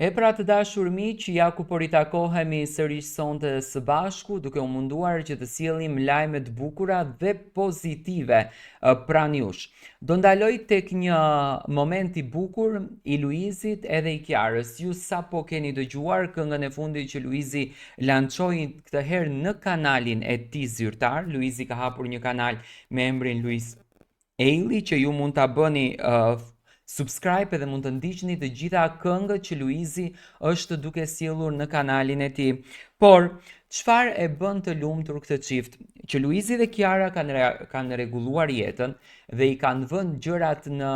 E pra të dashur miq, ja ku po ritakohemi sërish sonte së bashku, duke u munduar që të sjellim lajme të bukura dhe pozitive pranë jush. Do ndaloj tek një moment i bukur i Luizit edhe i Kiarës. Ju sapo keni dëgjuar këngën e fundit që Luizi lançoi këtë herë në kanalin e tij zyrtar. Luizi ka hapur një kanal me emrin Luiz Eili që ju mund ta bëni subscribe edhe mund të ndiqni të gjitha këngët që Luizi është duke sjellur në kanalin e tij. Por çfarë e bën të lumtur këtë çift? Që Luizi dhe Kiara kanë rregulluar jetën dhe i kanë vënë gjërat në,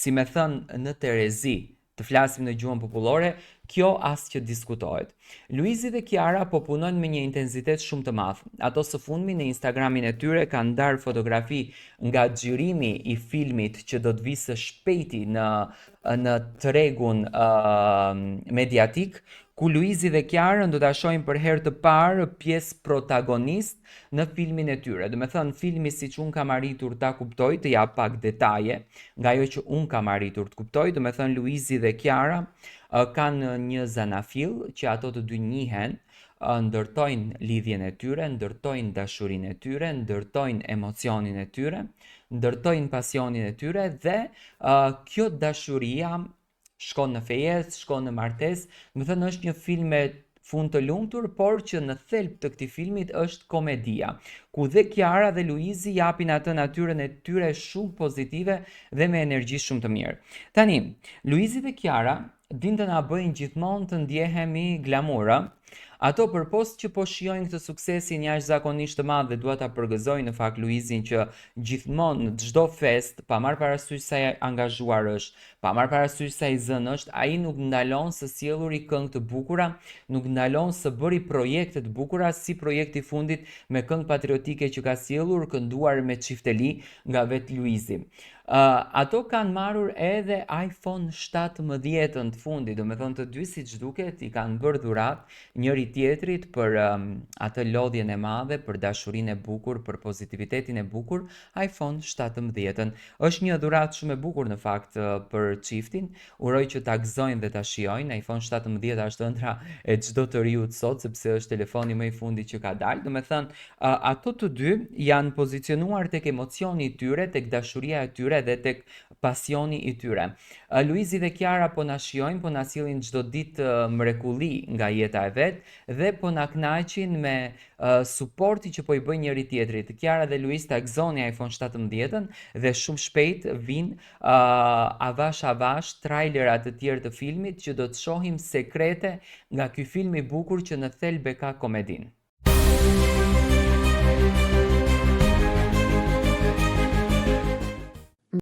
si me thënë, në terezi, të flasim në gjuhën popullore, kjo as që diskutohet. Luizi dhe Kiara po punojnë me një intensitet shumë të madh. Ato së fundmi në Instagramin e tyre kanë ndarë fotografi nga xhirimi i filmit që do të vijë së shpejti në tregun mediatik, ku Luizi dhe Kiarën do ta shohim për herë të parë pjesë protagonist në filmin e tyre. Do me thënë, filmi siç unë kam arritur ta kuptoj, të jap pak detaje nga ajo që unë kam arritur të kuptoj, do me thënë Luizi dhe Kiara kanë një zanafill që ato të dy njihen, ndërtojnë lidhjen e tyre, ndërtojnë dashurinë e tyre, ndërtojnë emocionin e tyre, ndërtojnë pasionin e tyre dhe kjo dashuria shkon në fejes, shkon në martesë. Do të thënë është një film me fund të lumtur, por që në thelb të këtij filmit është komedia, ku dhe Kiara dhe Luizi japin atë natyrën e tyre shumë pozitive dhe me energji shumë të mirë. Tani, Luizi dhe Kiara din të na bëjnë gjithmonë të ndjehemi glamur, Ato përpost që po shijojnë këtë suksesin jashtëzakonisht të madh dhe dua ta përgëzoj në fakt Luizin që gjithmonë në çdo fest, pa marrë parasysh sa i angazhuar është, pa marrë parasysh sa i zënë është, ai nuk ndalon së sjelluri këngë të bukura, nuk ndalon së bëri projekte të bukura si projekti i fundit me këngë patriotike që ka sjellur, kënduar me çifteli nga vetë Luizi. Ato kanë marrur edhe iPhone 17 të fundit, do me thonë të dy siç duket i kanë bërë dhuratë njëri tjetrit për atë lodhjen e madhe, për dashurinë e bukur, për pozitivitetin e bukur, iPhone 17. Është një dhuratë shumë e bukur në fakt për çiftin. Uroj që ta gëzojnë dhe ta shijojnë. iPhone 17 është ëndra e çdo të riut sot sepse është telefoni më i fundit që ka dalë. Do me thënë, ato të dy janë pozicionuar tek emocioni i tyre, tek dashuria e tyre dhe tek pasioni i tyre. Luizi dhe Kiara po na shijojnë, po na sillin çdo ditë mrekulli nga jeta e vet dhe po na kënaqin me suporti që po i bëjnë njëri tjetrit. Kiara dhe Luiz ta gëzoni iPhone 17 dhe shumë shpejt vijnë avash trailerat të tjerë të filmit që do të shohim sekrete nga ky film i bukur që në thelbe ka komedinë.